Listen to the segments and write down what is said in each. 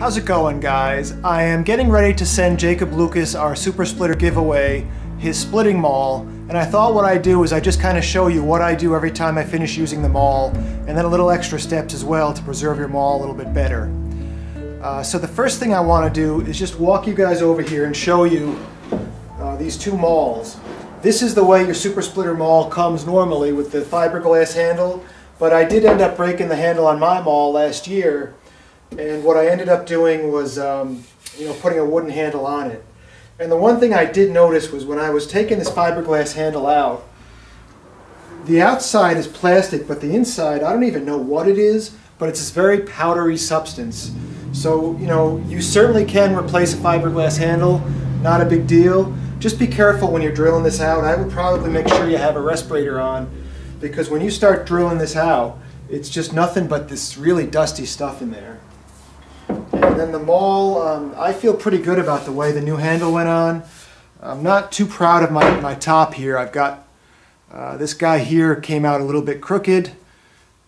How's it going, guys? I am getting ready to send Jacob Lucas our Super Splitter giveaway his splitting maul, and I thought what I'd do is I just kind of show you what I do every time I finish using the maul, and then a little extra steps as well to preserve your maul a little bit better. So the first thing I want to do is just walk you guys over here and show you these two mauls. This is the way your Super Splitter maul comes normally with the fiberglass handle, but I did end up breaking the handle on my maul last year, and what I ended up doing was putting a wooden handle on it. And the one thing I did notice was when I was taking this fiberglass handle out, the outside is plastic, but the inside, I don't even know what it is, but it's this very powdery substance. So, you certainly can replace a fiberglass handle, not a big deal. Just be careful when you're drilling this out. I would probably make sure you have a respirator on, because when you start drilling this out, it's just nothing but this really dusty stuff in there. And then the maul, I feel pretty good about the way the new handle went on. I'm not too proud of my top here. I've got this guy here came out a little bit crooked,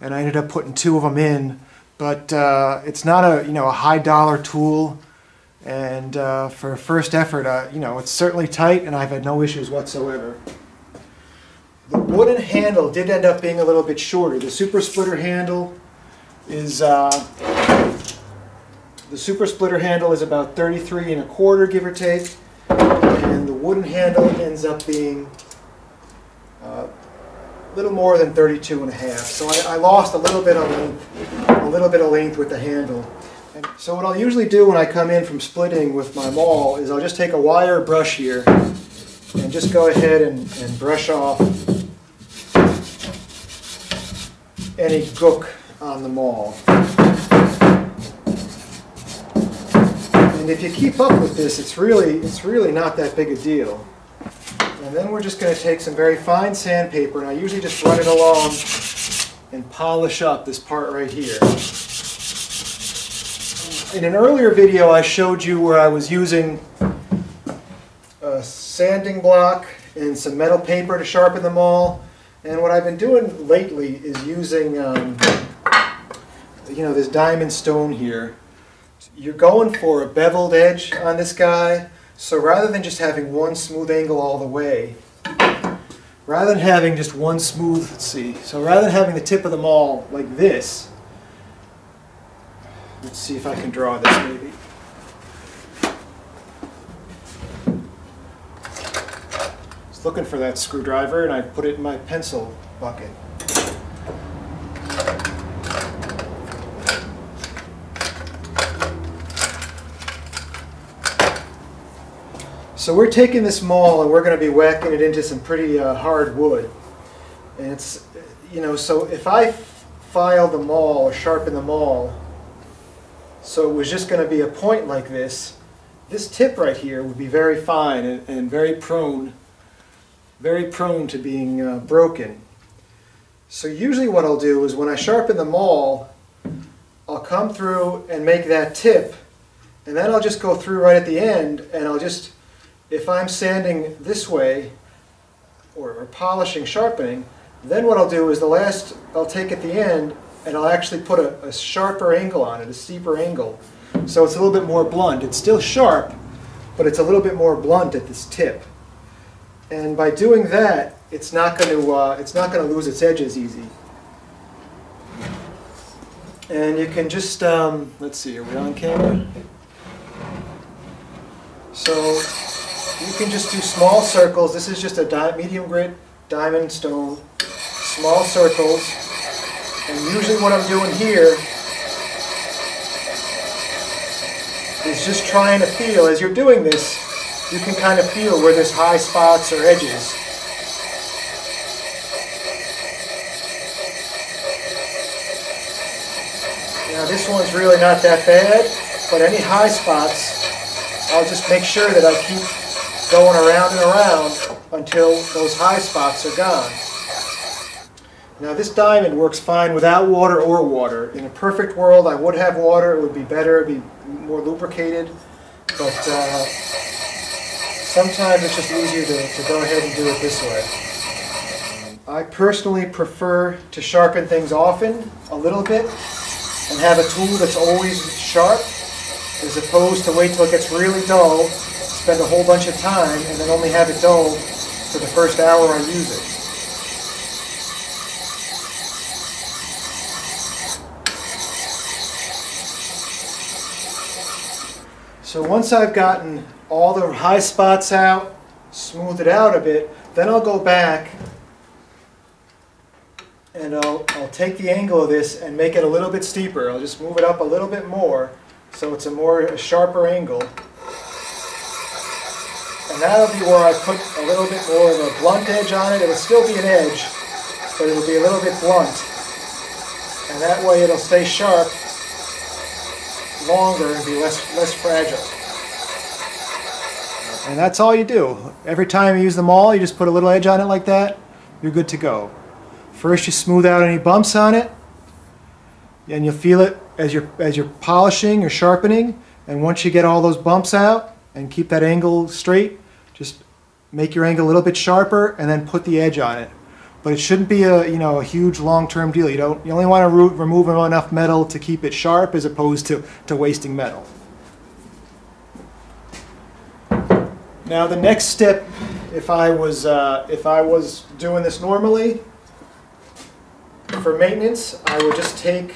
and I ended up putting two of them in. But it's not a high dollar tool, and for a first effort, it's certainly tight, and I've had no issues whatsoever. The wooden handle did end up being a little bit shorter. The Super Splitter handle is about 33 1/4, give or take, and the wooden handle ends up being a little more than 32 1/2. So I lost a little bit of length with the handle. And so what I'll usually do when I come in from splitting with my maul is I'll just take a wire brush here and just go ahead and brush off any gook on the maul. And if you keep up with this, it's really not that big a deal. And then we're just going to take some very fine sandpaper, and I usually just run it along and polish up this part right here. In an earlier video, I showed you where I was using a sanding block and some metal paper to sharpen the maul. And what I've been doing lately is using this diamond stone here. You're going for a beveled edge on this guy, so rather than just having one smooth angle all the way, rather than having just one smooth, rather than having the tip of the maul like this, let's see if I can draw this maybe. I was looking for that screwdriver and I put it in my pencil bucket. So we're taking this maul and we're going to be whacking it into some pretty hard wood. And it's, so if I file the maul or sharpen the maul, so it was just going to be a point like this, this tip right here would be very fine and very prone to being broken. So usually what I'll do is when I sharpen the maul, I'll come through and make that tip, and then I'll just go through right at the end, and I'll just, if I'm sanding this way, or polishing, sharpening, then what I'll do is I'll take at the end and I'll actually put a sharper angle on it, a steeper angle. So it's a little bit more blunt. It's still sharp, but it's a little bit more blunt at this tip. And by doing that, it's not going to lose its edges easy. And you can just, let's see, are we on camera? So you can just do small circles. This is just a medium grit diamond stone. Small circles. And usually what I'm doing here is just trying to feel, as you're doing this, you can kind of feel where there's high spots or edges. Now this one's really not that bad, but any high spots, I'll just make sure that I keep going around and around until those high spots are gone. Now this diamond works fine without water or water. In a perfect world I would have water, it would be better, it would be more lubricated, but sometimes it's just easier to go ahead and do it this way. I personally prefer to sharpen things often, a little bit, and have a tool that's always sharp. as opposed to wait till it gets really dull, spend a whole bunch of time, and then only have it dull for the first hour I use it. So once I've gotten all the high spots out, smoothed it out a bit, then I'll go back and I'll take the angle of this and make it a little bit steeper. I'll just move it up a little bit more so it's a sharper angle. And that'll be where I put a little bit more of a blunt edge on it. It'll still be an edge, but it'll be a little bit blunt. And that way it'll stay sharp longer and be less fragile. And that's all you do. Every time you use the maul, you just put a little edge on it like that, you're good to go. First you smooth out any bumps on it, and you'll feel it as you're polishing or sharpening, and once you get all those bumps out and keep that angle straight, just make your angle a little bit sharper and then put the edge on it. But it shouldn't be a huge long-term deal. You only want to remove enough metal to keep it sharp as opposed to wasting metal. Now the next step, if I was doing this normally for maintenance, I would just take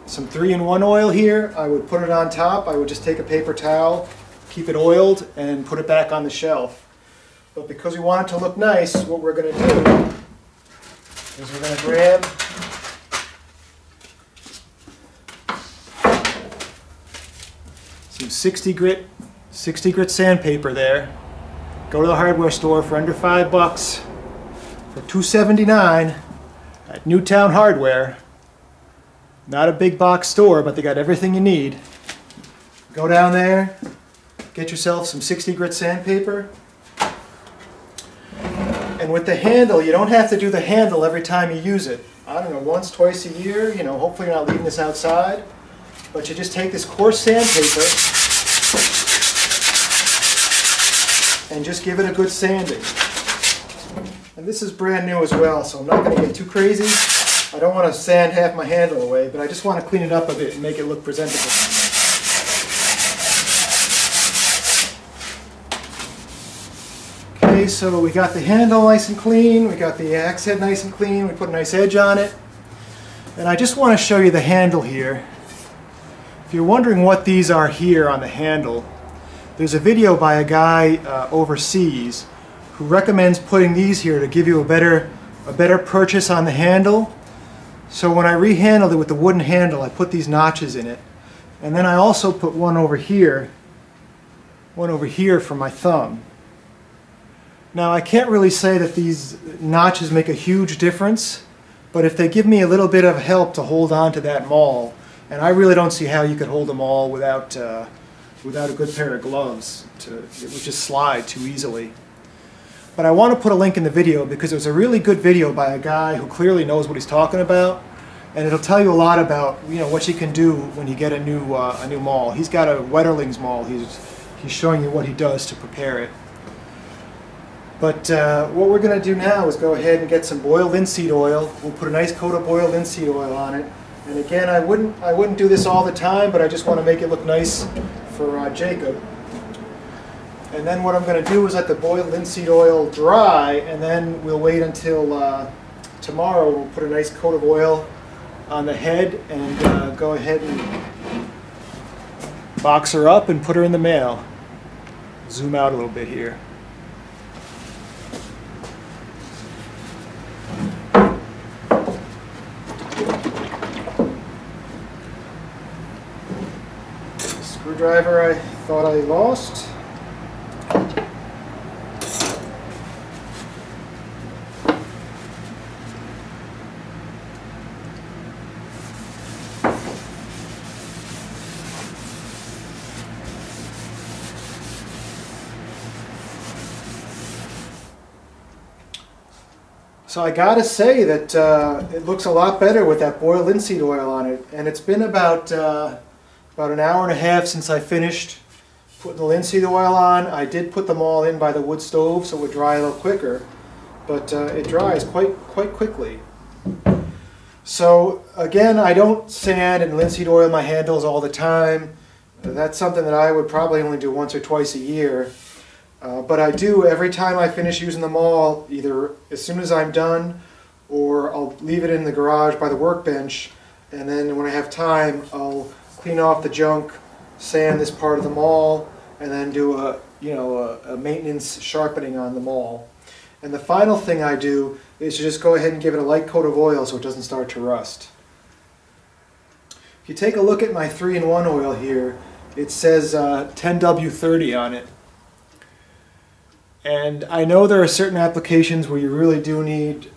some 3-in-1 oil here. I would put it on top. I would just take a paper towel, keep it oiled, and put it back on the shelf. But because we want it to look nice, what we're going to do is we're going to grab some 60 grit sandpaper there. Go to the hardware store for under $5 for $2.79 at Newtown Hardware. Not a big box store, but they got everything you need. Go down there, get yourself some 60 grit sandpaper. And with the handle, you don't have to do the handle every time you use it. I don't know, once, twice a year, hopefully you're not leaving this outside. But you just take this coarse sandpaper and just give it a good sanding. And this is brand new as well, so I'm not going to get too crazy. I don't want to sand half my handle away, but I just want to clean it up a bit and make it look presentable. Okay, so we got the handle nice and clean, we got the axe head nice and clean, we put a nice edge on it. And I just want to show you the handle here. If you're wondering what these are here on the handle, there's a video by a guy overseas who recommends putting these here to give you a better purchase on the handle. So when I rehandled it with the wooden handle, I put these notches in it. And then I also put one over here for my thumb. Now I can't really say that these notches make a huge difference, but if they give me a little bit of help to hold on to that maul, and I really don't see how you could hold them all without a good pair of gloves. It would just slide too easily. But I want to put a link in the video because it was a really good video by a guy who clearly knows what he's talking about, and it'll tell you a lot about what you can do when you get a new maul. He's got a wetterlings maul. He's showing you what he does to prepare it. But what we're going to do now is go ahead and get some boiled linseed oil. We'll put a nice coat of boiled linseed oil on it. And again, I wouldn't do this all the time, but I just want to make it look nice for Jacob. And then what I'm going to do is let the boiled linseed oil dry, and then we'll wait until tomorrow. We'll put a nice coat of oil on the head and go ahead and box her up and put her in the mail. Zoom out a little bit here. Screwdriver I thought I lost. So I gotta say that it looks a lot better with that boiled linseed oil on it, and it's been about an hour and a half since I finished putting the linseed oil on. I did put them all in by the wood stove so it would dry a little quicker, but it dries quite quickly. So again, I don't sand and linseed oil my handles all the time. That's something that I would probably only do once or twice a year. But I do every time I finish using the maul, either as soon as I'm done, or I'll leave it in the garage by the workbench, and then when I have time, I'll clean off the junk, sand this part of the maul, and then do a maintenance sharpening on the maul. And the final thing I do is to just go ahead and give it a light coat of oil so it doesn't start to rust. If you take a look at my 3-in-1 oil here, it says 10W30 on it. And I know there are certain applications where you really do need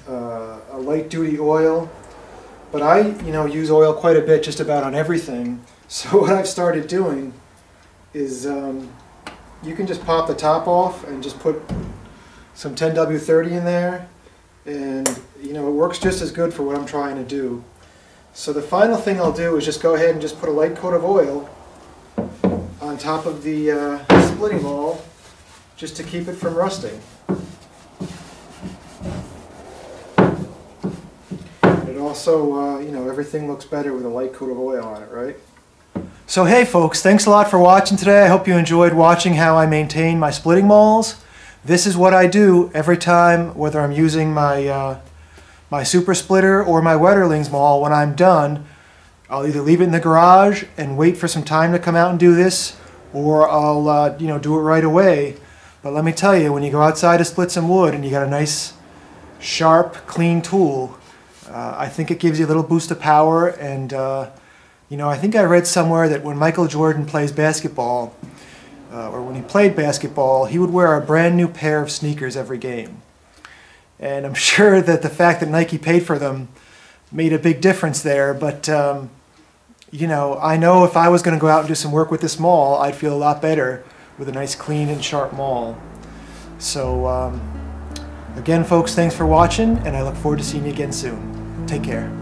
a light-duty oil, but I use oil quite a bit just about on everything. So what I've started doing is you can just pop the top off and just put some 10W30 in there, and it works just as good for what I'm trying to do. So the final thing I'll do is just go ahead and just put a light coat of oil on top of the splitting maul, just to keep it from rusting. It also, everything looks better with a light coat of oil on it, right? So hey folks, thanks a lot for watching today. I hope you enjoyed watching how I maintain my splitting mauls. This is what I do every time, whether I'm using my my super splitter or my wetterlings maul. When I'm done, I'll either leave it in the garage and wait for some time to come out and do this, or I'll do it right away. But let me tell you, when you go outside to split some wood and you got a nice, sharp, clean tool, I think it gives you a little boost of power. And I think I read somewhere that when Michael Jordan plays basketball, or when he played basketball, he would wear a brand new pair of sneakers every game. And I'm sure that the fact that Nike paid for them made a big difference there. But I know if I was going to go out and do some work with this maul, I'd feel a lot better with a nice clean and sharp maul. So again folks, thanks for watching, and I look forward to seeing you again soon. Take care.